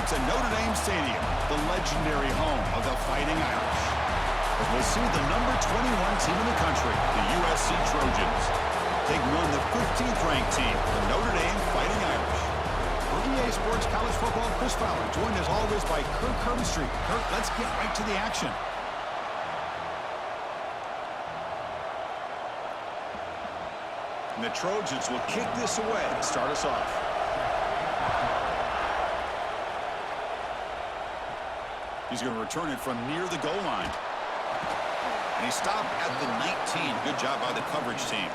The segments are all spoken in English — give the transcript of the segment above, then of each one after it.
to Notre Dame Stadium, the legendary home of the Fighting Irish. As we'll see the number 21 team in the country, the USC Trojans, taking on the 15th ranked team, the Notre Dame Fighting Irish. For EA Sports College Football, Chris Fowler, joined as always by Kirk Herbstreit. Kirk, let's get right to the action. And the Trojans will kick this away to start us off. He's going to return it from near the goal line. And he stopped at the 19. Good job by the coverage team.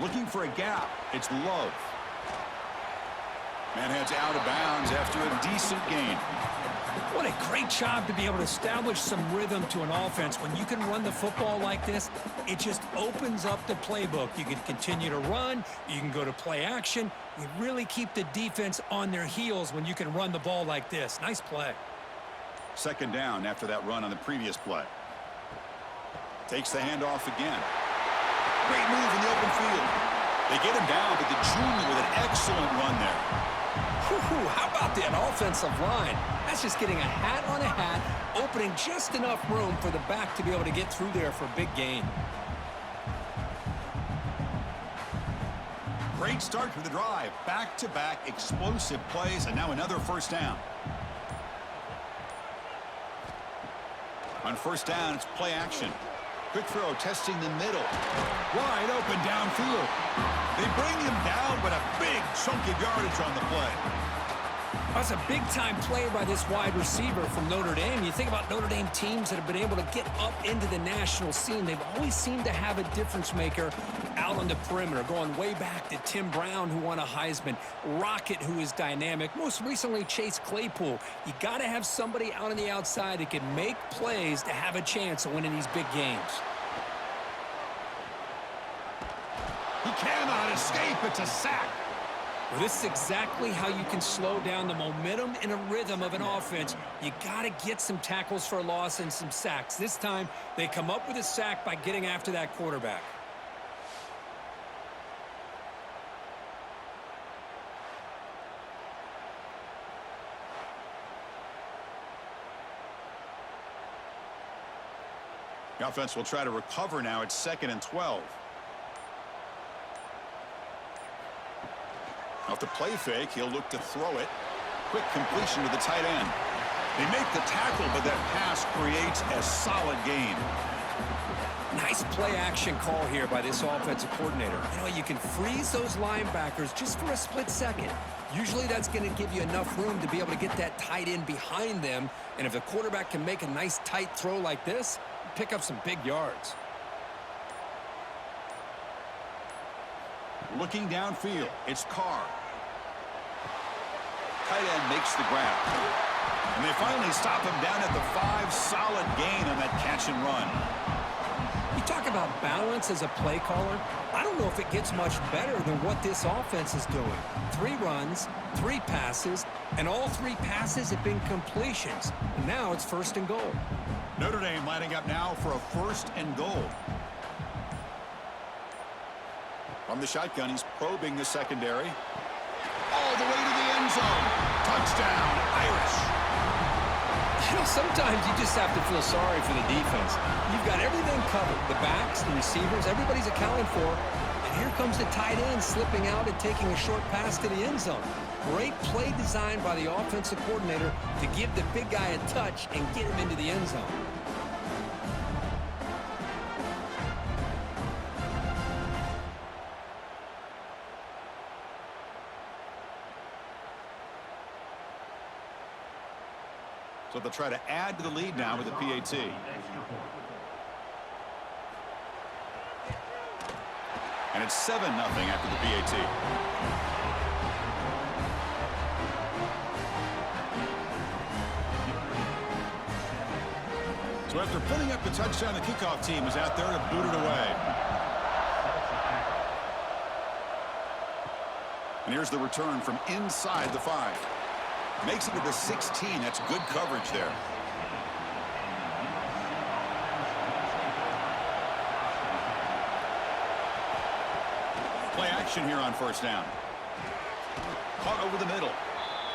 Looking for a gap. It's Love. Man heads out of bounds after a decent gain. What a great job to be able to establish some rhythm to an offense. When you can run the football like this, it just opens up the playbook. You can continue to run. You can go to play action. You really keep the defense on their heels when you can run the ball like this. Nice play. Second down after that run on the previous play. Takes the handoff again. Great move in the open field. They get him down, but the junior with an excellent run there. How about that offensive line? That's just getting a hat on a hat, opening just enough room for the back to be able to get through there for a big gain. Great start to the drive. Back-to-back explosive plays, and now another first down. On first down, it's play action. Quick throw, testing the middle. Wide open downfield. They bring him down, but a big chunk of yardage on the play. That's a big-time play by this wide receiver from Notre Dame. You think about Notre Dame teams that have been able to get up into the national scene. They've always seemed to have a difference maker out on the perimeter, going way back to Tim Brown, who won a Heisman, Rocket, who is dynamic, most recently Chase Claypool. You got to have somebody out on the outside that can make plays to have a chance of winning these big games. He cannot escape. It's a sack. Well, this is exactly how you can slow down the momentum and a rhythm of an offense. You got to get some tackles for a loss and some sacks. This time, they come up with a sack by getting after that quarterback. The offense will try to recover now. It's 2nd and 12. Off the play fake, he'll look to throw it. Quick completion to the tight end. They make the tackle, but that pass creates a solid gain. Nice play action call here by this offensive coordinator. You know, you can freeze those linebackers just for a split second. Usually that's going to give you enough room to be able to get that tight end behind them. And if the quarterback can make a nice tight throw like this, pick up some big yards. Looking downfield, it's Carr. Tight end makes the grab. And they finally stop him down at the 5. Solid gain on that catch and run. You talk about balance as a play caller. I don't know if it gets much better than what this offense is doing. 3 runs, 3 passes, and all 3 passes have been completions. And now it's 1st and goal. Notre Dame lining up now for a 1st and goal. From the shotgun, he's probing the secondary. All the way to the end zone. Touchdown, Irish. You know, sometimes you just have to feel sorry for the defense. You've got everything covered. The backs, the receivers, everybody's accounted for. And here comes the tight end slipping out and taking a short pass to the end zone. Great play design by the offensive coordinator to give the big guy a touch and get him into the end zone. So they'll try to add to the lead now with a PAT. And it's 7-0 after the PAT. So after putting up the touchdown, the kickoff team is out there to boot it away. And here's the return from inside the 5. Makes it to the 16. That's good coverage there. Play action here on first down. Caught over the middle.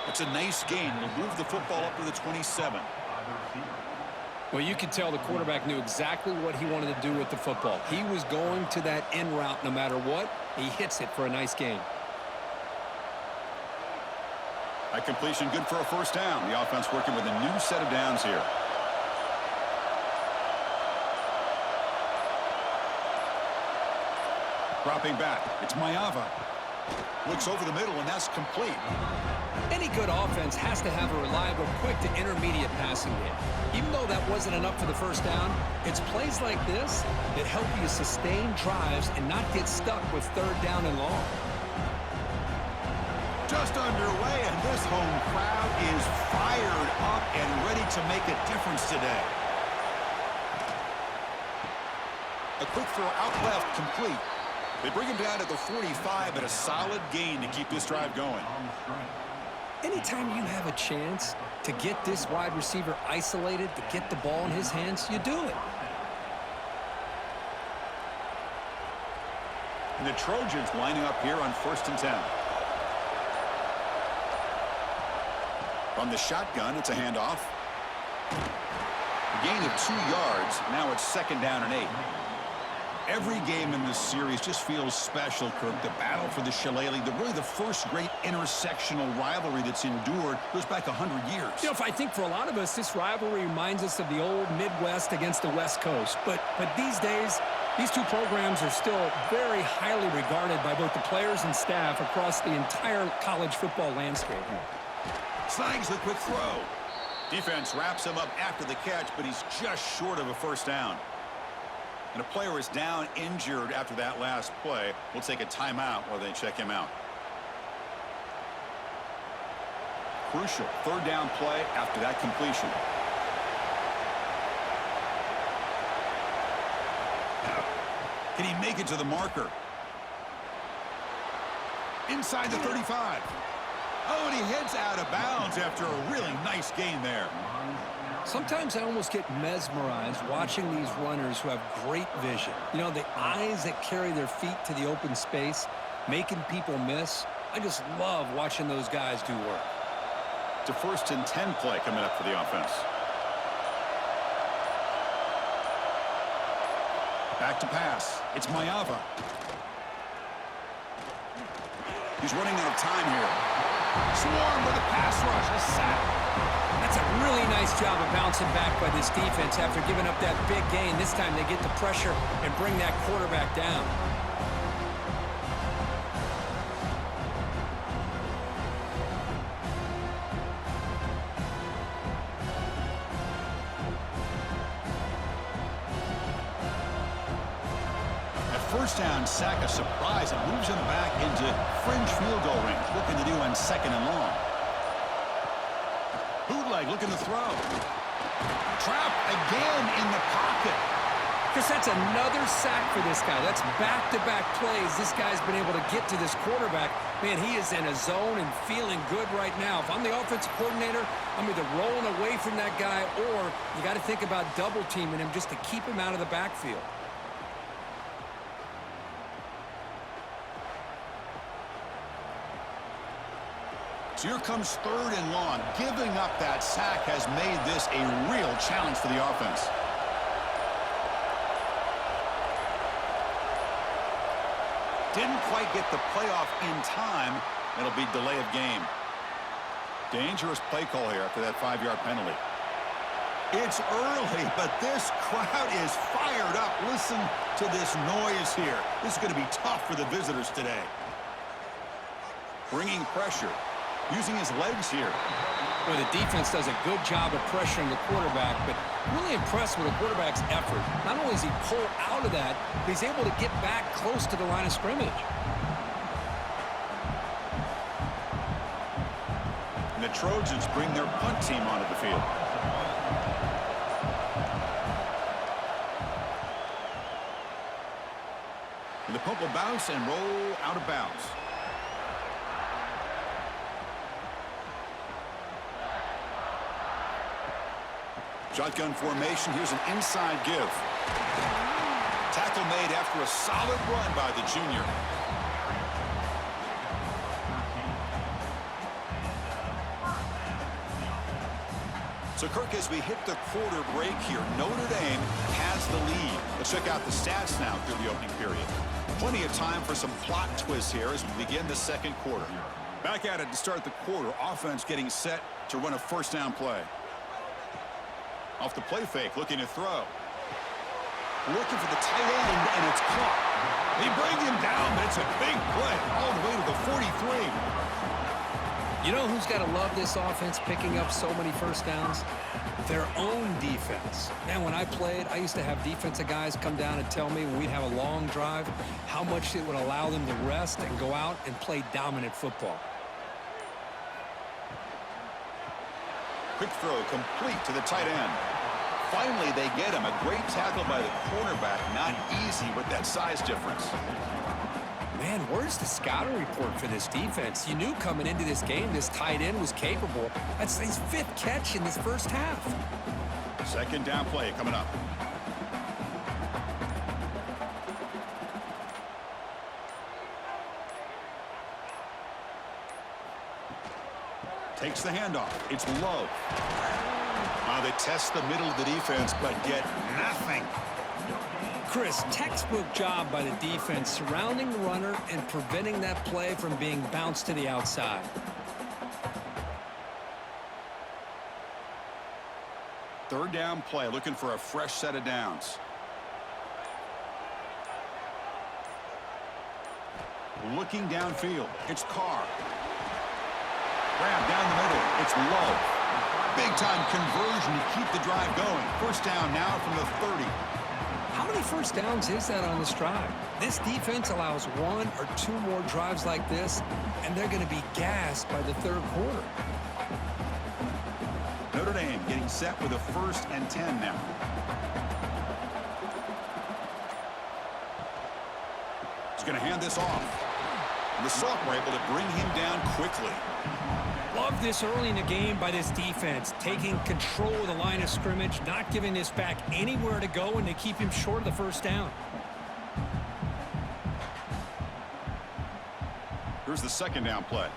It's a nice gain. Will move the football up to the 27. Well, you could tell the quarterback knew exactly what he wanted to do with the football. He was going to that in route no matter what. He hits it for a nice gain. That completion good for a first down. The offense working with a new set of downs here. Dropping back. It's Mayava. Looks over the middle, and that's complete. Any good offense has to have a reliable, quick to intermediate passing game. Even though that wasn't enough for the first down, it's plays like this that help you sustain drives and not get stuck with third down and long. Just underway, and this home crowd is fired up and ready to make a difference today. A quick throw out left, complete. They bring him down at the 45, but a solid gain to keep this drive going. Anytime you have a chance to get this wide receiver isolated, to get the ball in his hands, you do it. And the Trojans lining up here on 1st and 10. From the shotgun, it's a handoff. A gain of 2 yards. Now it's 2nd down and 8. Every game in this series just feels special, Kirk. The battle for the Shillelagh, really the first great intersectional rivalry that's endured, goes back 100 years. You know, I think for a lot of us, this rivalry reminds us of the old Midwest against the West Coast. But these days, these two programs are still very highly regarded by both the players and staff across the entire college football landscape. Snags the quick throw. Defense wraps him up after the catch, but he's just short of a first down. And a player is down injured after that last play. We'll take a timeout while they check him out. Crucial 3rd down play after that completion. Can he make it to the marker? Inside the 35. Oh, and he heads out of bounds after a really nice gain there. Sometimes I almost get mesmerized watching these runners who have great vision. You know, the eyes that carry their feet to the open space, making people miss. I just love watching those guys do work. It's a 1st and 10 play coming up for the offense. Back to pass. It's Mayava. He's running out of time here. Swarm with a pass rush. A sack. That's a really nice job of bouncing back by this defense after giving up that big gain. This time they get the pressure and bring that quarterback down. First down sack, a surprise. It moves him back into fringe field goal range. Looking to do on 2nd and long. Bootleg looking to throw. Trap again in the pocket. Chris, that's another sack for this guy. That's back-to-back plays. This guy's been able to get to this quarterback. Man, he is in a zone and feeling good right now. If I'm the offensive coordinator, I'm either rolling away from that guy or you got to think about double-teaming him just to keep him out of the backfield. So here comes 3rd and long. Giving up that sack has made this a real challenge for the offense. Didn't quite get the playoff in time. It'll be delay of game. Dangerous play call here after that 5-yard penalty. It's early, but this crowd is fired up. Listen to this noise here. This is going to be tough for the visitors today. Bringing pressure. Using his legs here. Well, the defense does a good job of pressuring the quarterback, but really impressed with the quarterback's effort. Not only does he pull out of that, but he's able to get back close to the line of scrimmage. And the Trojans bring their punt team onto the field. And the punt will bounce and roll out of bounds. Shotgun formation. Here's an inside give. Tackle made after a solid run by the junior. So, Kirk, as we hit the quarter break here, Notre Dame has the lead. Let's check out the stats now through the opening period. Plenty of time for some plot twists here as we begin the second quarter. Back at it to start the quarter. Offense getting set to run a first down play. Off the play fake, looking to throw. Looking for the tight end, and it's caught. They bring him down, but it's a big play all the way to the 43. You know who's got to love this offense picking up so many first downs? Their own defense. Man, when I played, I used to have defensive guys come down and tell me when we'd have a long drive how much it would allow them to rest and go out and play dominant football. Quick throw complete to the tight end. Finally, they get him. A great tackle by the cornerback. Not easy with that size difference. Man, where's the scouting report for this defense? You knew coming into this game this tight end was capable. That's his 5th catch in this first half. Second down play coming up. Takes the handoff. It's low. They test the middle of the defense, but get nothing. Chris, textbook job by the defense surrounding the runner and preventing that play from being bounced to the outside. Third down play, looking for a fresh set of downs. Looking downfield, it's Carr. Grab down the middle, it's low. Big-time conversion to keep the drive going. First down now from the 30. How many first downs is that on this drive? This defense allows 1 or 2 more drives like this, and they're going to be gassed by the third quarter. Notre Dame getting set with a 1st and 10 now. He's going to hand this off. The Sophomore able to bring him down quickly. Love this early in the game by this defense, taking control of the line of scrimmage, not giving this back anywhere to go, and to keep him short of the first down. Here's the second down play.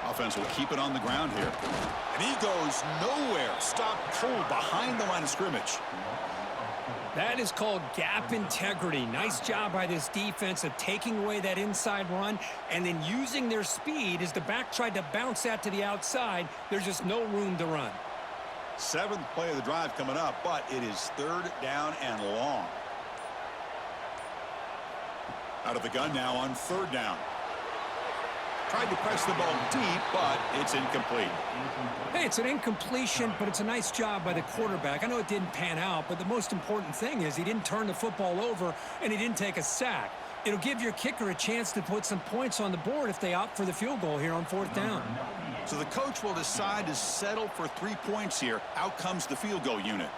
Offense will keep it on the ground here. And he goes nowhere. Stop cold behind the line of scrimmage. That is called gap integrity. Nice job by this defense of taking away that inside run and then using their speed as the back tried to bounce that to the outside. There's just no room to run. 7th play of the drive coming up, but it is 3rd down and long. Out of the gun now on 3rd down. Tried to press the ball deep, but it's incomplete. Hey, it's an incompletion, but it's a nice job by the quarterback. I know it didn't pan out, but the most important thing is he didn't turn the football over and he didn't take a sack. It'll give your kicker a chance to put some points on the board if they opt for the field goal here on 4th down. So the coach will decide to settle for 3 points here. Out comes the field goal unit.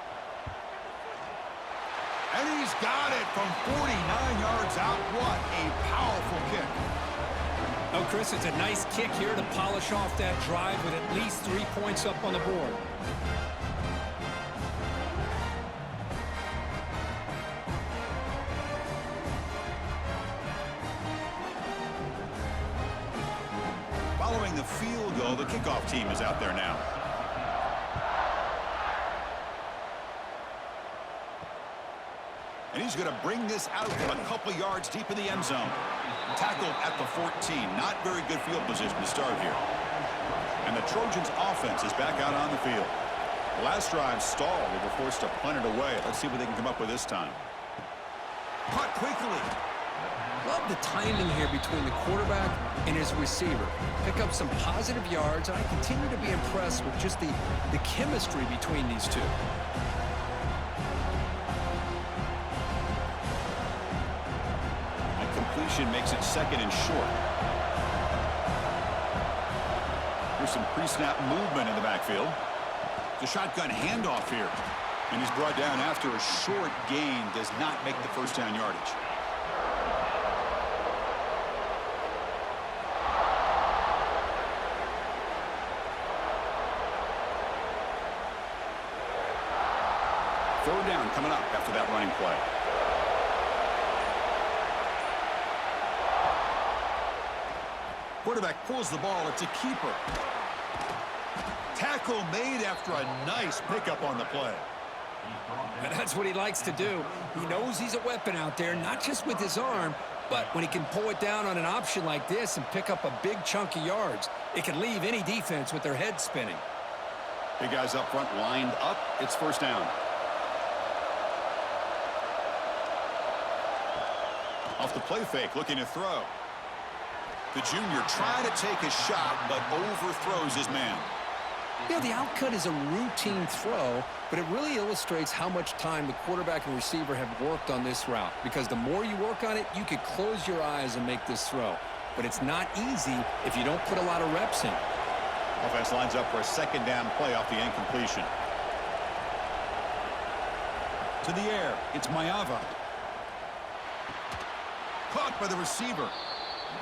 And he's got it from 49 yards out. What a powerful kick. Oh, Chris, it's a nice kick here to polish off that drive with at least 3 points up on the board. Following the field goal, the kickoff team is out there now. And he's going to bring this out from a couple yards deep in the end zone. Tackled at the 14. Not very good field position to start here. And the Trojans' offense is back out on the field. The last drive stalled. They were forced to punt it away. Let's see what they can come up with this time. Caught quickly. Love the timing here between the quarterback and his receiver. Pick up some positive yards, and I continue to be impressed with just the chemistry between these two. Completion makes it 2nd and short. There's some pre-snap movement in the backfield. The shotgun handoff here. And he's brought down after a short gain. Does not make the first down yardage. Third down coming up after that running play. Quarterback pulls the ball. It's a keeper. Tackle made after a nice pickup on the play. And that's what he likes to do. He knows he's a weapon out there, not just with his arm, but when he can pull it down on an option like this and pick up a big chunk of yards, it can leave any defense with their head spinning. Big guys up front lined up. It's first down. Off the play fake, looking to throw. The junior trying to take a shot, but overthrows his man. You know, the outcut is a routine throw, but it really illustrates how much time the quarterback and receiver have worked on this route. Because the more you work on it, you could close your eyes and make this throw. But it's not easy if you don't put a lot of reps in. Offense lines up for a second down play off the incompletion. To the air, it's Maeva. Caught by the receiver.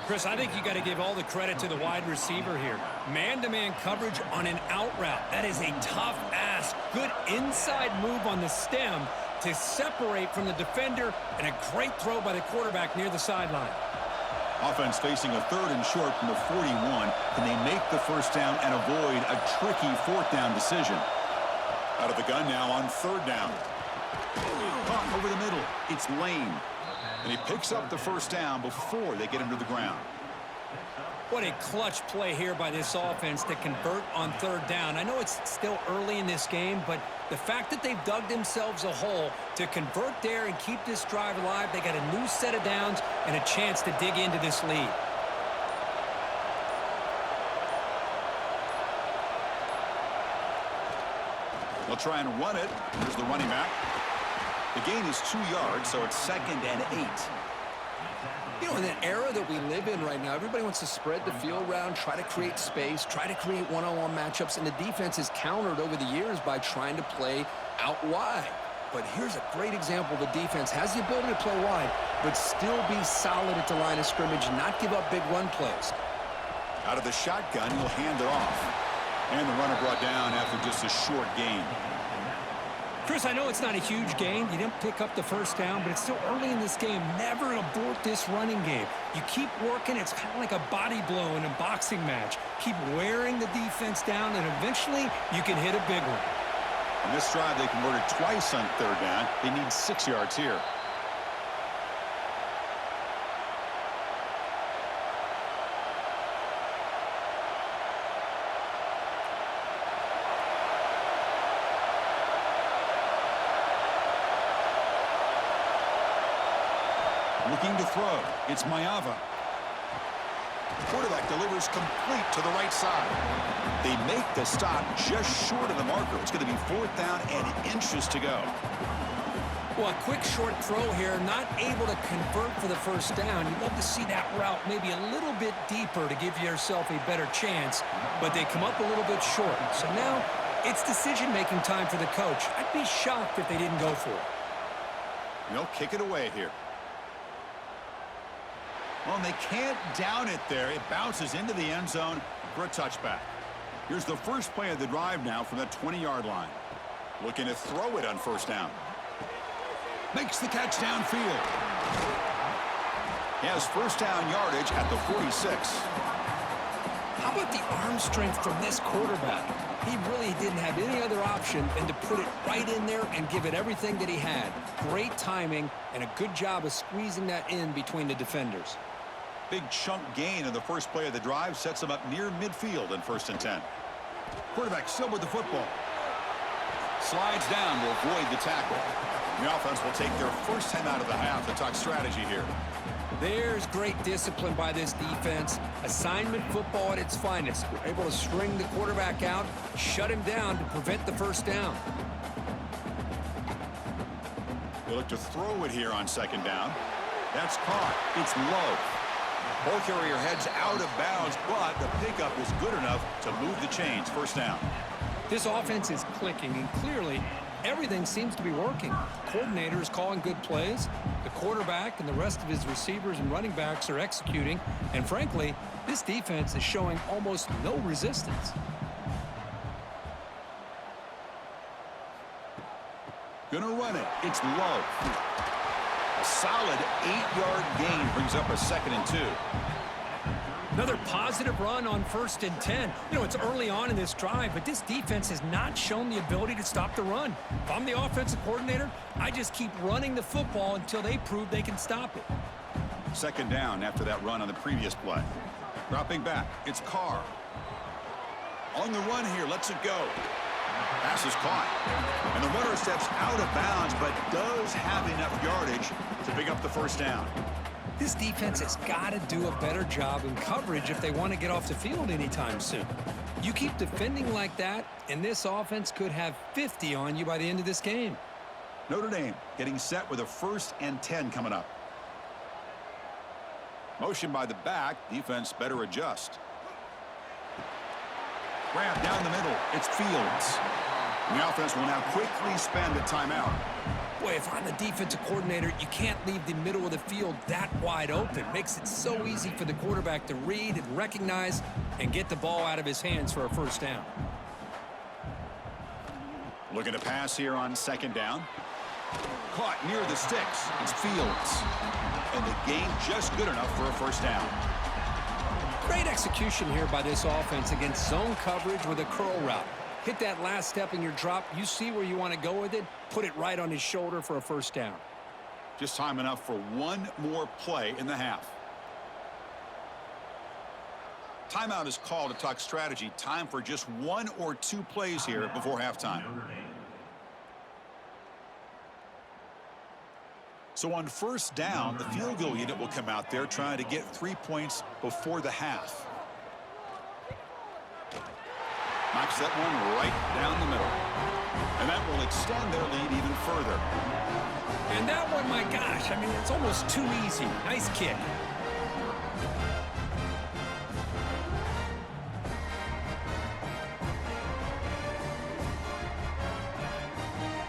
Chris, I think you got to give all the credit to the wide receiver here. Man-to-man coverage on an out route. That is a tough ask. Good inside move on the stem to separate from the defender, and a great throw by the quarterback near the sideline. Offense facing a third and short from the 41. Can they make the first down and avoid a tricky fourth down decision? Out of the gun now on third down. Caught over the middle. It's Lane. And he picks up the first down before they get him to the ground. What a clutch play here by this offense to convert on third down. I know it's still early in this game, but the fact that they've dug themselves a hole to convert there and keep this drive alive, they got a new set of downs and a chance to dig into this lead. They'll try and run it. Here's the running back. The gain is 2 yards, so it's 2nd and 8. You know, in the era that we live in right now, everybody wants to spread the field around, try to create space, try to create one-on-one matchups, and the defense is countered over the years by trying to play out wide. But here's a great example. The defense has the ability to play wide, but still be solid at the line of scrimmage, not give up big run plays. Out of the shotgun, he'll hand it off. And the runner brought down after just a short gain. Chris, I know it's not a huge gain. You didn't pick up the first down, but it's still early in this game. Never abort this running game. You keep working. It's kind of like a body blow in a boxing match. Keep wearing the defense down, and eventually you can hit a big one. In this drive, they converted twice on third down. They need 6 yards here. Looking to throw. It's Maeva. Quarterback delivers complete to the right side. They make the stop just short of the marker. It's going to be 4th down and inches to go. Well, a quick short throw here, not able to convert for the first down. You'd love to see that route maybe a little bit deeper to give yourself a better chance, but they come up a little bit short. So now it's decision-making time for the coach. I'd be shocked if they didn't go for it. They'll kick it away here. Well, and they can't down it there. It bounces into the end zone for a touchback. Here's the first play of the drive now from that 20-yard line. Looking to throw it on first down. Makes the catch downfield. He has first down yardage at the 46. How about the arm strength from this quarterback? He really didn't have any other option than to put it right in there and give it everything that he had. Great timing and a good job of squeezing that in between the defenders. Big chunk gain in the first play of the drive sets him up near midfield in 1st and 10. Quarterback still with the football. Slides down to avoid the tackle. The offense will take their first time out of the half to talk strategy here. There's great discipline by this defense. Assignment football at its finest. We're able to string the quarterback out, shut him down to prevent the first down. They look to throw it here on 2nd down. That's caught. It's low. Ball carrier heads out of bounds, but the pickup is good enough to move the chains. First down. This offense is clicking, and clearly everything seems to be working. Coordinator is calling good plays. The quarterback and the rest of his receivers and running backs are executing. And frankly, this defense is showing almost no resistance. Gonna run it. It's low. A solid 8-yard gain brings up a 2nd and 2. Another positive run on 1st and 10. You know, it's early on in this drive, but this defense has not shown the ability to stop the run. If I'm the offensive coordinator, I just keep running the football until they prove they can stop it. 2nd down after that run on the previous play. Dropping back, it's Carr. On the run here, lets it go. Pass is caught. And the runner steps out of bounds, but does have enough yardage to pick up the 1st down. This defense has got to do a better job in coverage if they want to get off the field anytime soon. You keep defending like that, and this offense could have 50 on you by the end of this game. Notre Dame getting set with a 1st and 10 coming up. Motion by the back. Defense better adjust. Grab down the middle. It's Fields. And the offense will now quickly spend a timeout. Boy, if I'm the defensive coordinator, you can't leave the middle of the field that wide open. Makes it so easy for the quarterback to read and recognize and get the ball out of his hands for a 1st down. Looking to pass here on 2nd down. Caught near the sticks. It's Fields. And the gain just good enough for a 1st down. Great execution here by this offense against zone coverage with a curl route. Hit that last step in your drop. You see where you want to go with it. Put it right on his shoulder for a 1st down. Just time enough for one more play in the half. Timeout is called to talk strategy. Time for just 1 or 2 plays here before halftime. So on 1st down, the field goal unit will come out there trying to get 3 points before the half. Knocks that one right down the middle. And that will extend their lead even further. And that one, my gosh, I mean, it's almost too easy. Nice kick.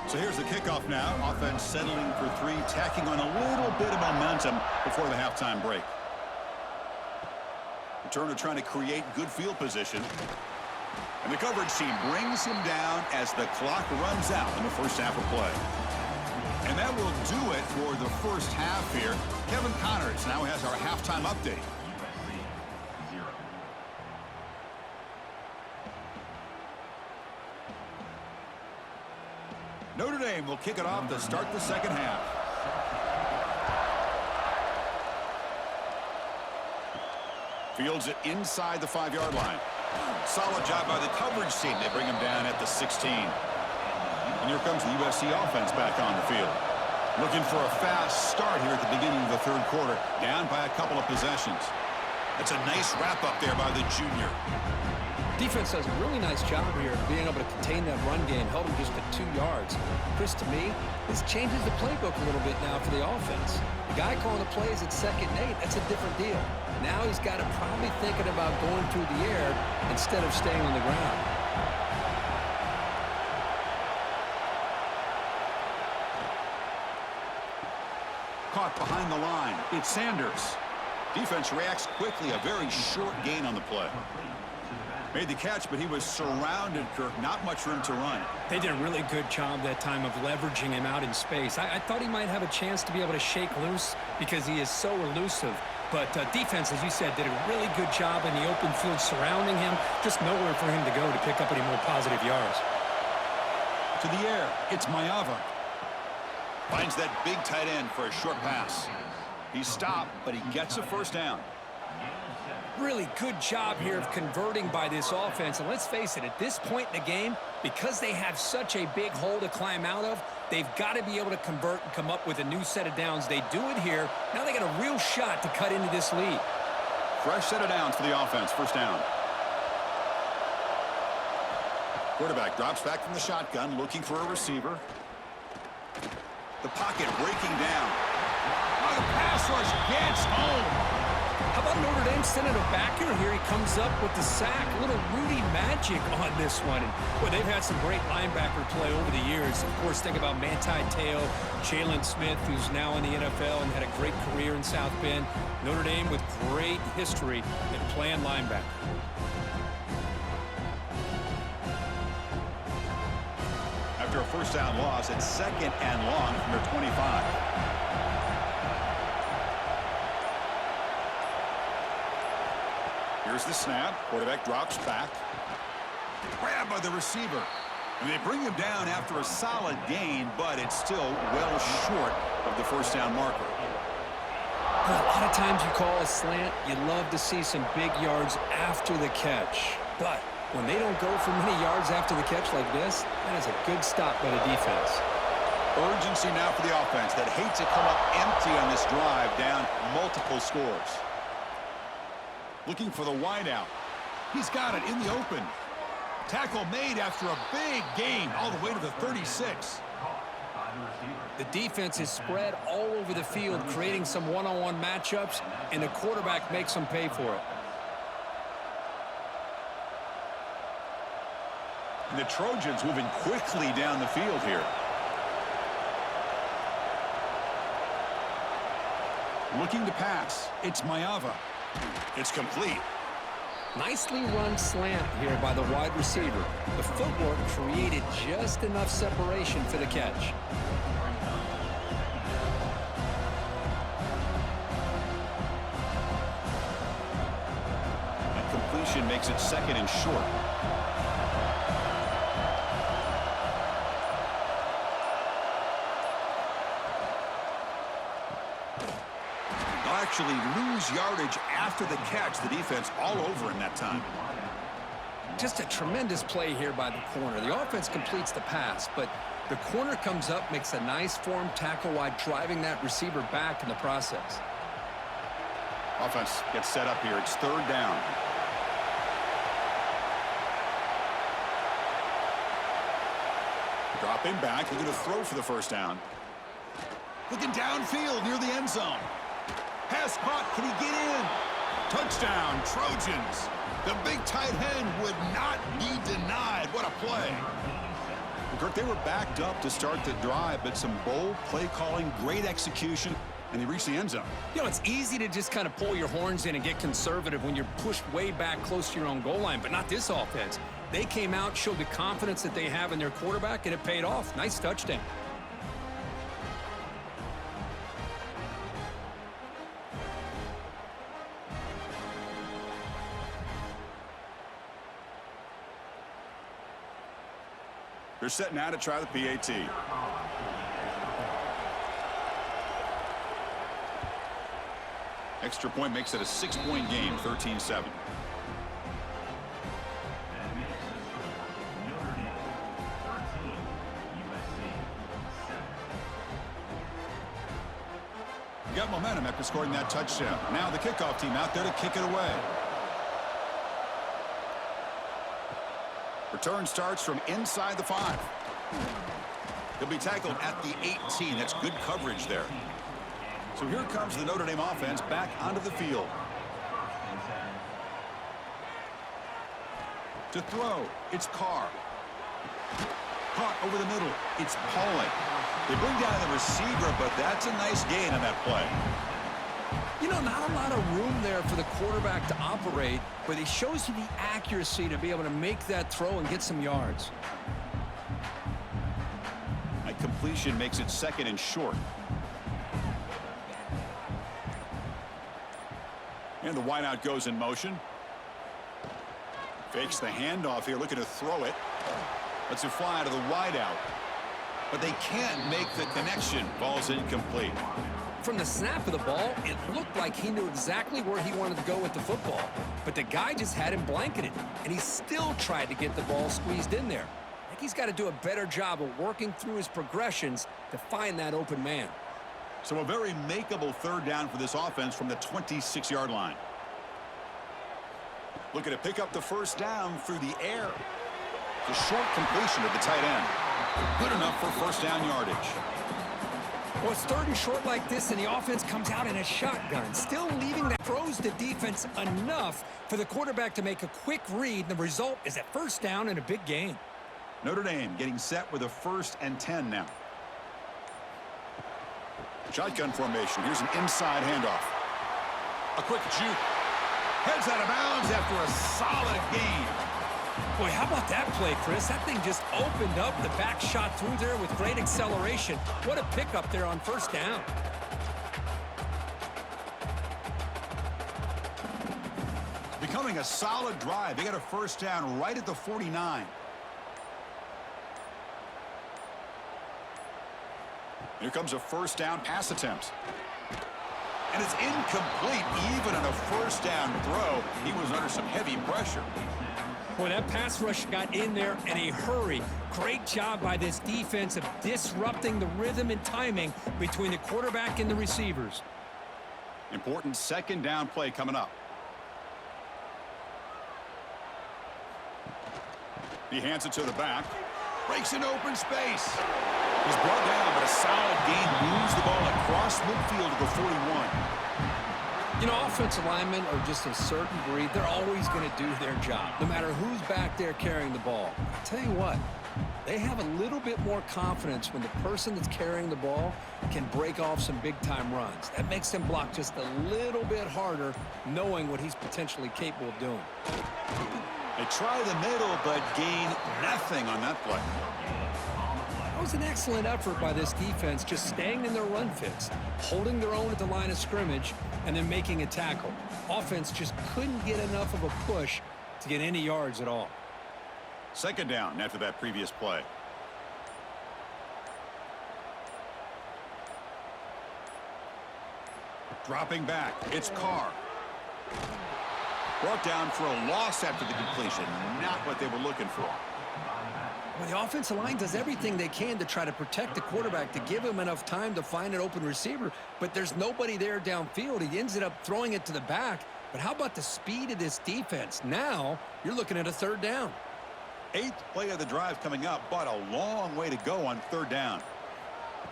So here's the kickoff now. Offense settling for 3, tacking on a little bit of momentum before the halftime break. Returner trying to create good field position. And the coverage team brings him down as the clock runs out in the 1st half of play. And that will do it for the 1st half here. Kevin Connors now has our halftime update. Notre Dame will kick it off to start the 2nd half. Fields it inside the 5-yard line. Solid job by the coverage team. They bring him down at the 16. And here comes the USC offense back on the field. Looking for a fast start here at the beginning of the 3rd quarter. Down by a couple of possessions. It's a nice wrap-up there by the junior. Defense does a really nice job here of being able to contain that run game. Held him just to 2 yards. Chris, to me, this changes the playbook a little bit now for the offense. The guy calling the plays at 2nd and 8, that's a different deal. Now he's got to probably thinking about going through the air instead of staying on the ground. Caught behind the line. It's Sanders. Defense reacts quickly. A very short gain on the play. Made the catch, but he was surrounded, Kirk. Not much room to run. They did a really good job that time of leveraging him out in space. I thought he might have a chance to be able to shake loose because he is so elusive. But defense, as you said, did a really good job in the open field surrounding him. Just nowhere for him to go to pick up any more positive yards. To the air, it's Mayava. Finds that big tight end for a short pass. He stopped, but he gets a 1st down. Really good job here of converting by this offense. And let's face it, at this point in the game, because they have such a big hole to climb out of, they've got to be able to convert and come up with a new set of downs. They do it here. Now they got a real shot to cut into this lead. Fresh set of downs for the offense. 1st down. Quarterback drops back from the shotgun, looking for a receiver. The pocket breaking down. Oh, the pass rush gets home. How about Notre Dame sending a backer here? He comes up with the sack. A little Rudy magic on this one. And, boy, they've had some great linebacker play over the years. Of course, think about Manti Te'o, Jalen Smith, who's now in the NFL and had a great career in South Bend. Notre Dame with great history in playing linebacker. After a 1st down loss, it's 2nd and long from their 25. Here's the snap. Quarterback drops back. Grabbed by the receiver. And they bring him down after a solid gain, but it's still well short of the first down marker. A lot of times you call a slant, you love to see some big yards after the catch. But when they don't go for many yards after the catch like this, that is a good stop by the defense. Urgency now for the offense that hate to come up empty on this drive, down multiple scores. Looking for the wideout. He's got it in the open. Tackle made after a big gain all the way to the 36. The defense is spread all over the field, creating some one-on-one matchups, and the quarterback makes them pay for it. And the Trojans moving quickly down the field here. Looking to pass. It's Mayava. It's complete. Nicely run slant here by the wide receiver. The footwork created just enough separation for the catch. And completion makes it second and short. Actually lose yardage after the catch. The defense all over him that time. Just a tremendous play here by the corner. The offense completes the pass, but the corner comes up, makes a nice form tackle while driving that receiver back in the process. Offense gets set up here. It's third down. Dropping back, looking to throw for the first down. Looking downfield near the end zone. Pass caught. Can he get in? Touchdown, Trojans. The big tight end would not be denied. What a play. Kirk, they were backed up to start the drive, but some bold play calling, great execution, and they reached the end zone. You know, it's easy to just kind of pull your horns in and get conservative when you're pushed way back close to your own goal line, but not this offense. They came out, showed the confidence that they have in their quarterback, and it paid off. Nice touchdown. They're set now to try the PAT. Extra point makes it a 6-point game, 13-7. Got momentum after scoring that touchdown. Now the kickoff team out there to kick it away. Return starts from inside the 5. He'll be tackled at the 18. That's good coverage there. So here comes the Notre Dame offense back onto the field. To throw, it's Carr. Caught over the middle, it's Pauling. They bring down the receiver, but that's a nice gain on that play. You know, not a lot of room there for the quarterback to operate, but he shows you the accuracy to be able to make that throw and get some yards. A completion makes it second and short. And the wideout goes in motion. Fakes the handoff here, looking to throw it. Lets it fly to the wideout. But they can't make the connection. Ball's incomplete. From the snap of the ball, it looked like he knew exactly where he wanted to go with the football. But the guy just had him blanketed, and he still tried to get the ball squeezed in there. I think he's got to do a better job of working through his progressions to find that open man. So a very makeable third down for this offense from the 26-yard line. Looking to pick up the first down through the air. The short completion of the tight end. Good enough for first down yardage. Well, it's third and short like this, and the offense comes out in a shotgun, still leaving that throws the defense enough for the quarterback to make a quick read. The result is a first down and a big gain. Notre Dame getting set with a 1st and 10 now. Shotgun formation. Here's an inside handoff. A quick juke. Heads out of bounds after a solid gain. Boy, how about that play, Chris? That thing just opened up. The back shot through there with great acceleration. What a pickup there on first down. becoming a solid drive. They got a first down right at the 49. Here comes a first down pass attempt. And it's incomplete. Even on a first down throw, he was under some heavy pressure. Boy, that pass rush got in there in a hurry. Great job by this defense of disrupting the rhythm and timing between the quarterback and the receivers. Important second down play coming up. He hands it to the back. Breaks an open space. He's brought down, but a solid gain moves the ball across midfield to the 41. You know, offensive linemen are just a certain breed. They're always going to do their job, no matter who's back there carrying the ball. I'll tell you what, they have a little bit more confidence when the person that's carrying the ball can break off some big-time runs. That makes them block just a little bit harder, knowing what he's potentially capable of doing. They try the middle, but gain nothing on that play. That was an excellent effort by this defense, just staying in their run fits, holding their own at the line of scrimmage, and then making a tackle. Offense just couldn't get enough of a push to get any yards at all. Second down after that previous play. Dropping back, it's Carr. Brought down for a loss after the completion. Not what they were looking for. Well, the offensive line does everything they can to try to protect the quarterback, to give him enough time to find an open receiver, but there's nobody there downfield. He ends up throwing it to the back. But how about the speed of this defense? Now you're looking at a third down. 8th play of the drive coming up, but a long way to go on third down.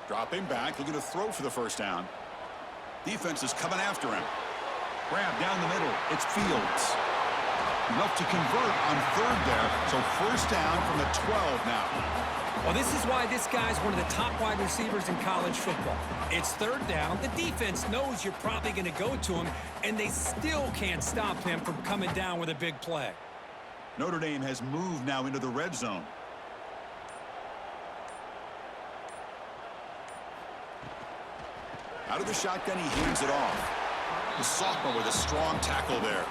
Dropping back, looking to throw for the first down. Defense is coming after him. Grab down the middle. It's Fields. Enough to convert on third there, so first down from the 12 now. Well, this is why this guy's one of the top wide receivers in college football. It's third down. The defense knows you're probably going to go to him, and they still can't stop him from coming down with a big play. Notre Dame has moved now into the red zone. Out of the shotgun, he hands it off. The sophomore with a strong tackle there.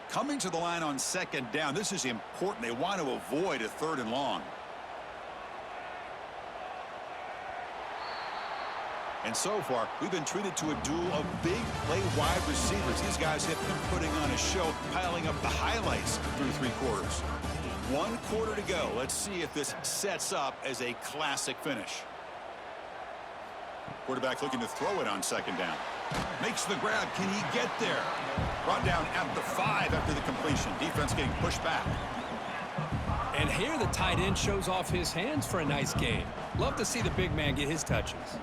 Coming to the line on second down. This is important. They want to avoid a third and long. And so far, we've been treated to a duel of big play wide receivers. These guys have been putting on a show, piling up the highlights through 3 quarters. 1 quarter to go. Let's see if this sets up as a classic finish. Quarterback looking to throw it on second down. Makes the grab. Can he get there? Brought down at the 5 after the completion. Defense getting pushed back. And here the tight end shows off his hands for a nice gain. Love to see the big man get his touches.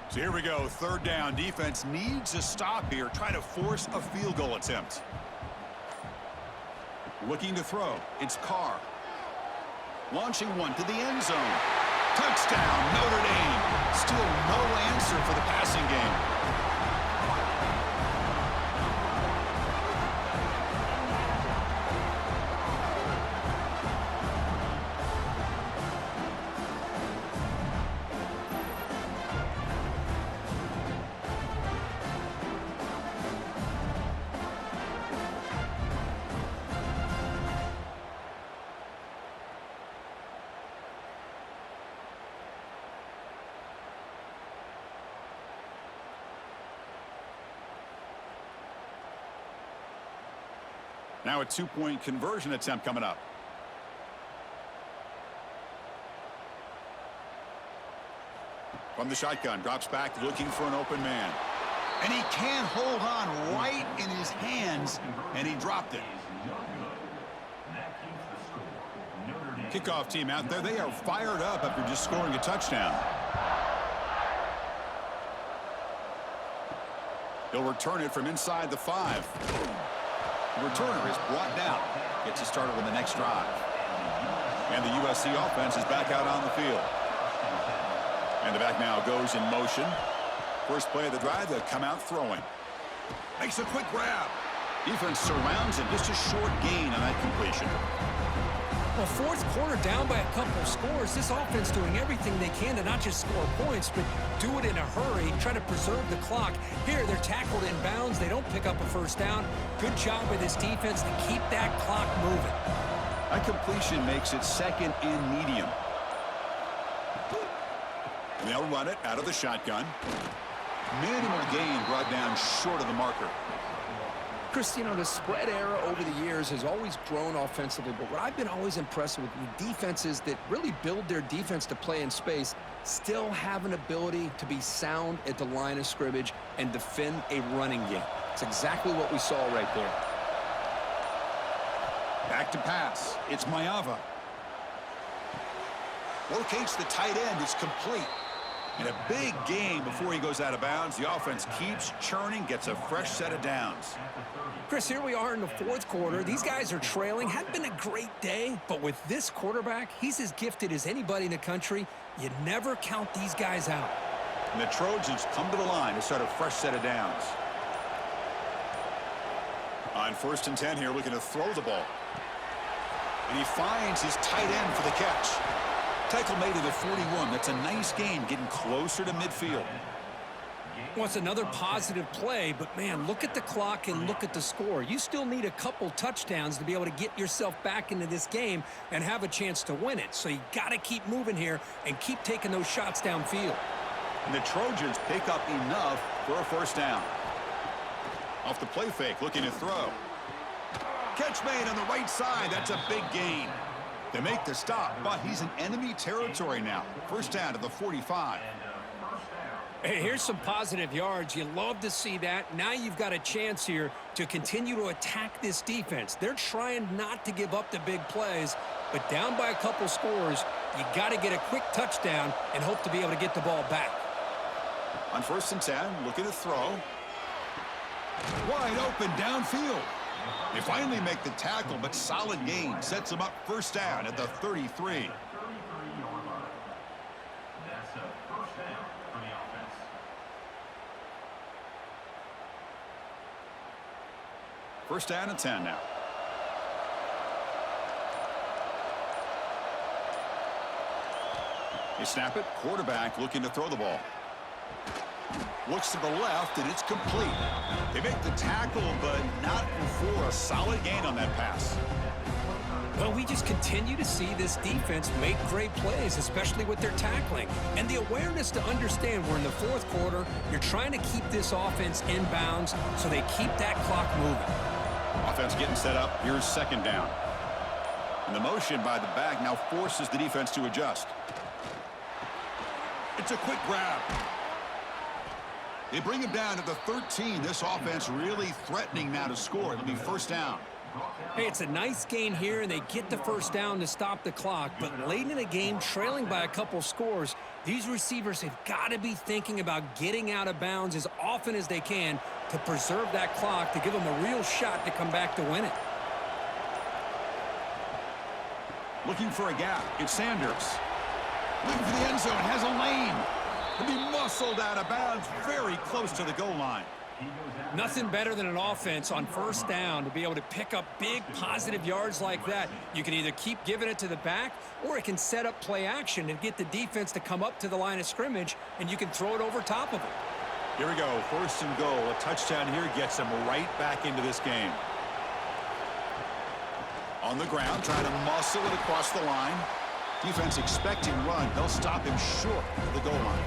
So here we go. Third down. Defense needs a stop here. Try to force a field goal attempt. Looking to throw. It's Carr. Launching one to the end zone. Touchdown, Notre Dame. Still no answer for the passing game. Now a 2-point conversion attempt coming up. From the shotgun, drops back looking for an open man. And he can't hold on right in his hands, and he dropped it. Kickoff team out there, they are fired up after just scoring a touchdown. He'll return it from inside the 5. The returner is brought down. Gets us started on the next drive. And the USC offense is back out on the field. And the back now goes in motion. First play of the drive, they'll come out throwing. Makes a quick grab. Defense surrounds him. Just a short gain on that completion. Well, fourth quarter down by a couple of scores. This offense doing everything they can to not just score points, but do it in a hurry, try to preserve the clock. Here, they're tackled in bounds. They don't pick up a first down. Good job by this defense to keep that clock moving. That completion makes it second and medium. They'll run it out of the shotgun. Minimal gain brought down short of the marker. Chris, you know, the spread era over the years has always grown offensively, but what I've been always impressed with defenses that really build their defense to play in space still have an ability to be sound at the line of scrimmage and defend a running game. It's exactly what we saw right there. Back to pass. It's Maeva. Locates the tight end. It's complete. And a big gain before he goes out of bounds. The offense keeps churning, gets a fresh set of downs. Chris, here we are in the fourth quarter. These guys are trailing. Hadn't been a great day, but with this quarterback, he's as gifted as anybody in the country. You never count these guys out. And the Trojans come to the line to start a fresh set of downs. On 1st and 10 here, looking to throw the ball. And he finds his tight end for the catch. Tackle made to the 41. That's a nice gain, getting closer to midfield. Well, it's another positive play, but, man, look at the clock and look at the score. You still need a couple touchdowns to be able to get yourself back into this game and have a chance to win it. So you got to keep moving here and keep taking those shots downfield. And the Trojans pick up enough for a first down. Off the play fake, looking to throw. Catch made on the right side. That's a big gain. They make the stop, but he's in enemy territory now. First down to the 45. Hey, here's some positive yards. You love to see that. Now you've got a chance here to continue to attack this defense. They're trying not to give up the big plays, but down by a couple scores, you got to get a quick touchdown and hope to be able to get the ball back. On 1st and 10, looking to throw. Wide open downfield. They finally make the tackle, but solid gain sets them up first down at the 33. First down and 10 now. They snap it. Quarterback looking to throw the ball. Looks to the left, and it's complete. They make the tackle, but not before a solid gain on that pass. Well, we just continue to see this defense make great plays, especially with their tackling. And the awareness to understand we're in the fourth quarter, you're trying to keep this offense in bounds so they keep that clock moving. Offense getting set up. Here's second down. And the motion by the back now forces the defense to adjust. It's a quick grab. They bring him down to the 13. This offense really threatening now to score. It'll be first down. Hey, it's a nice gain here, and they get the first down to stop the clock. But late in the game, trailing by a couple scores, these receivers have got to be thinking about getting out of bounds as often as they can to preserve that clock, to give them a real shot to come back to win it. Looking for a gap. It's Sanders. Looking for the end zone. Has a lane. He'll be muscled out of bounds very close to the goal line. Nothing better than an offense on first down to be able to pick up big positive yards like that. You can either keep giving it to the back, or it can set up play action and get the defense to come up to the line of scrimmage, and you can throw it over top of it. Here we go. First and goal. A touchdown here gets him right back into this game. On the ground, trying to muscle it across the line. Defense expecting run. They'll stop him short of the goal line.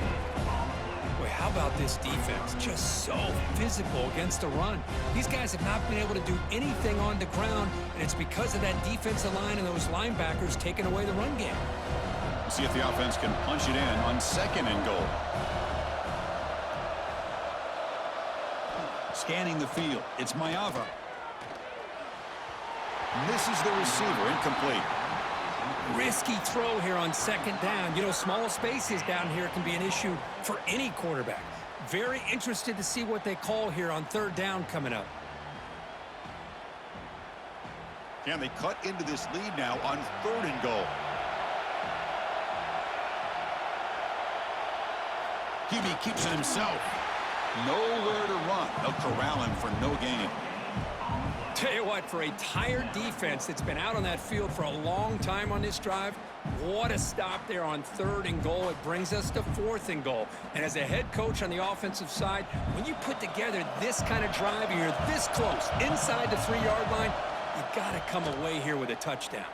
Boy, how about this defense? Just so physical against the run. These guys have not been able to do anything on the ground, and it's because of that defensive line and those linebackers taking away the run game. We'll see if the offense can punch it in on second and goal. Scanning the field. It's Maeva. Misses the receiver. Incomplete. Risky throw here on second down. You know, small spaces down here can be an issue for any quarterback. Very interested to see what they call here on third down coming up. Can they cut into this lead now on third and goal? QB keeps it himself. Nowhere to run. They'll corral him for no gain. Tell you what, for a tired defense that's been out on that field for a long time on this drive, what a stop there on 3rd and goal. It brings us to 4th and goal. And as a head coach on the offensive side, when you put together this kind of drive and you're this close inside the 3-yard line, you got to come away here with a touchdown.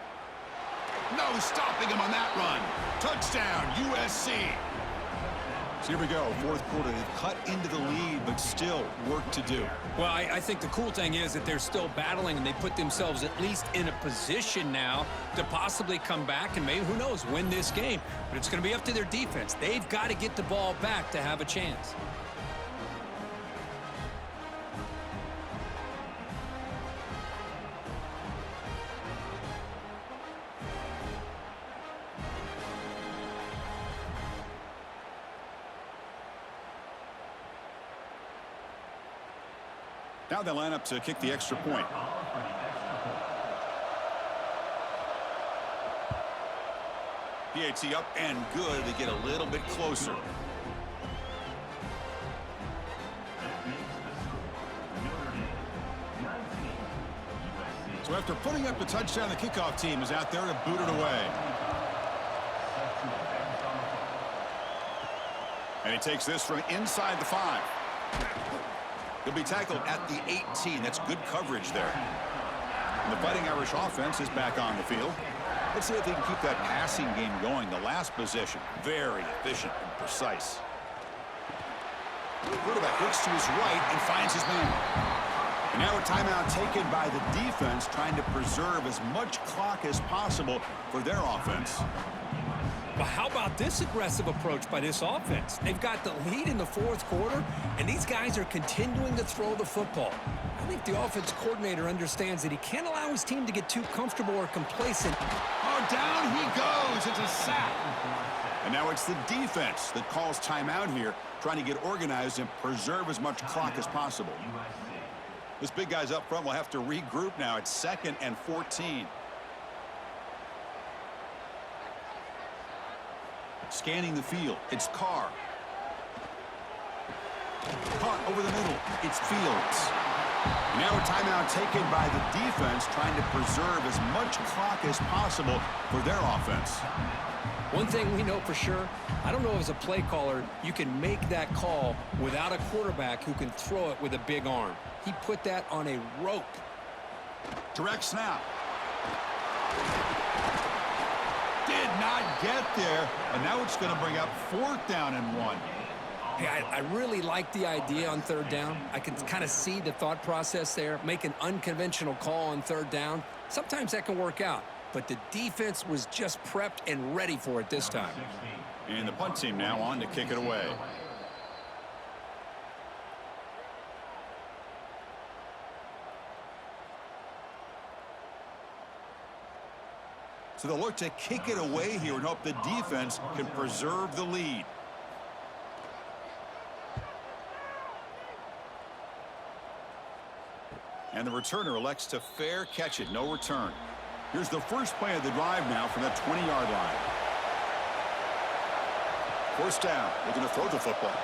No stopping him on that run. Touchdown, USC. So here we go, 4th quarter. They've cut into the lead, but still work to do. Well, I think the cool thing is that they're still battling, and they put themselves at least in a position now to possibly come back and maybe, who knows, win this game. But it's going to be up to their defense. They've got to get the ball back to have a chance. Now they line up to kick the extra point. PAT up and good. They get a little bit closer. So after putting up the touchdown, the kickoff team is out there to boot it away. And he takes this from inside the 5. He'll be tackled at the 18. That's good coverage there. And the Fighting Irish offense is back on the field. Let's see if they can keep that passing game going. The last possession, very efficient and precise. Quarterback looks to his right and finds his man. And now a timeout taken by the defense, trying to preserve as much clock as possible for their offense. But how about this aggressive approach by this offense? They've got the lead in the 4th quarter, and these guys are continuing to throw the football. I think the offense coordinator understands that he can't allow his team to get too comfortable or complacent. Oh, down he goes. It's a sack. And now it's the defense that calls timeout here, trying to get organized and preserve as much clock as possible. This big guy's up front will have to regroup now. It's 2nd and 14. Scanning the field, it's Carr. Caught over the middle, it's Fields. Now a timeout taken by the defense, trying to preserve as much clock as possible for their offense. One thing we know for sure, I don't know as a play caller, you can make that call without a quarterback who can throw it with a big arm. He put that on a rope. Direct snap. Did not get there, and now it's going to bring up 4th down and 1. Hey, I really like the idea on 3rd down. I can kind of see the thought process there. Make an unconventional call on 3rd down. Sometimes that can work out, but the defense was just prepped and ready for it this time. And the punt team now on to kick it away. So they'll look to kick it away here and hope the defense can preserve the lead. And the returner elects to fair catch it. No return. Here's the first play of the drive now from that 20-yard line. 1st down. They're going to throw the football.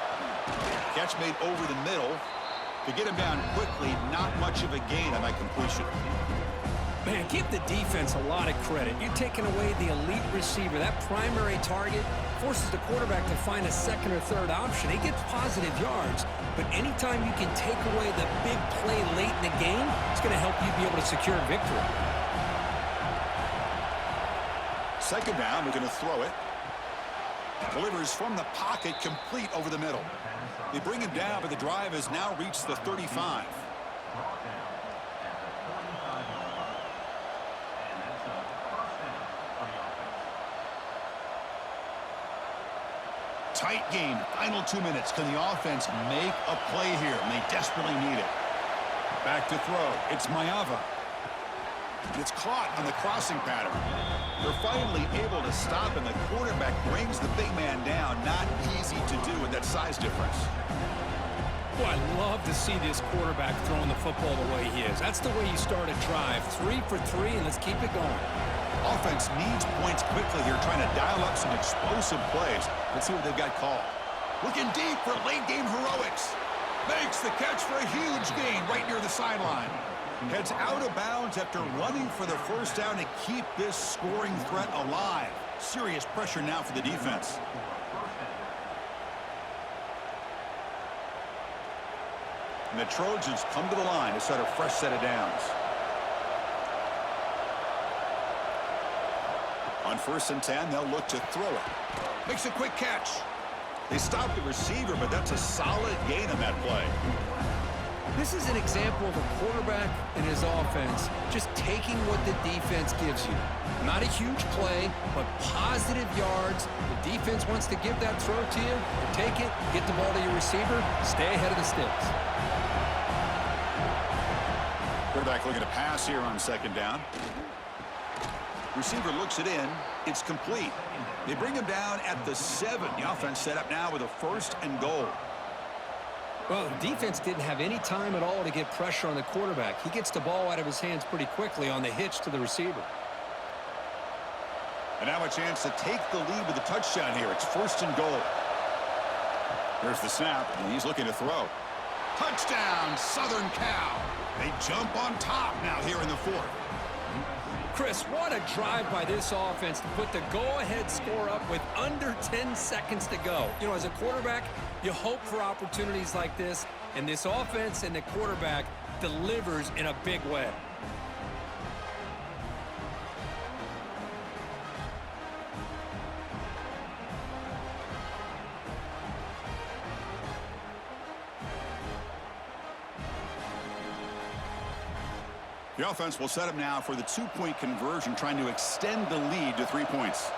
Catch made over the middle. To get him down quickly, not much of a gain on that completion. Man, give the defense a lot of credit. You're taking away the elite receiver. That primary target forces the quarterback to find a 2nd or 3rd option. He gets positive yards, but anytime you can take away the big play late in the game, it's going to help you be able to secure victory. 2nd down, we're going to throw it. Delivers from the pocket, complete over the middle. They bring him down, but the drive has now reached the 35. Tight game, final 2 minutes. Can the offense make a play here? And they desperately need it. Back to throw. It's Maeva. It's caught on the crossing pattern. They're finally able to stop, and the quarterback brings the big man down. Not easy to do with that size difference. Boy, I love to see this quarterback throwing the football the way he is. That's the way you start a drive. 3 for 3, and let's keep it going. Offense needs points quickly here, trying to dial up some explosive plays. Let's see what they've got called. Looking deep for late game heroics. Makes the catch for a huge gain right near the sideline. Heads out of bounds after running for the first down to keep this scoring threat alive. Serious pressure now for the defense. And the Trojans come to the line to start a fresh set of downs. On 1st and 10, they'll look to throw it. Makes a quick catch. They stop the receiver, but that's a solid gain on that play. This is an example of a quarterback and his offense just taking what the defense gives you. Not a huge play, but positive yards. The defense wants to give that throw to you. Take it, get the ball to your receiver, stay ahead of the sticks. Quarterback looking to pass here on 2nd down. Receiver looks it in. It's complete. They bring him down at the 7. The offense set up now with a 1st and goal. Well, the defense didn't have any time at all to get pressure on the quarterback. He gets the ball out of his hands pretty quickly on the hitch to the receiver. And now a chance to take the lead with a touchdown here. It's 1st and goal. Here's the snap, and he's looking to throw. Touchdown, Southern Cal. They jump on top now here in the 4th. Chris, what a drive by this offense to put the go-ahead score up with under 10 seconds to go. You know, as a quarterback, you hope for opportunities like this, and this offense and the quarterback delivers in a big way. The offense will set up now for the 2-point conversion, trying to extend the lead to 3 points.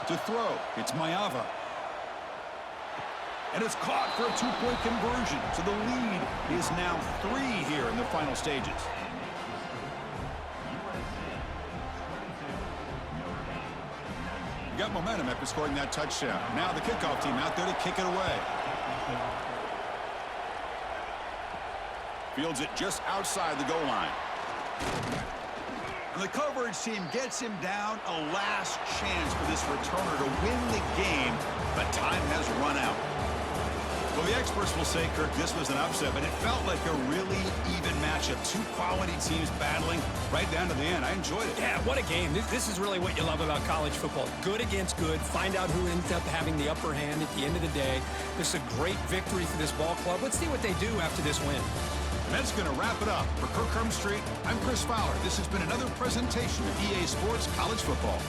To throw, it's Mayava. And it's caught for a 2-point conversion. So the lead is now 3 here in the final stages. Got momentum after scoring that touchdown. Now the kickoff team out there to kick it away. Fields it just outside the goal line. And the coverage team gets him down. A last chance for this returner to win the game, but time has run out. Well, the experts will say, Kirk, this was an upset, but it felt like a really even matchup. 2 quality teams battling right down to the end. I enjoyed it. Yeah, what a game. This is really what you love about college football. Good against good. Find out who ends up having the upper hand at the end of the day. This is a great victory for this ball club. Let's see what they do after this win. And that's going to wrap it up. For Kirk Street, I'm Chris Fowler. This has been another presentation of EA Sports College Football.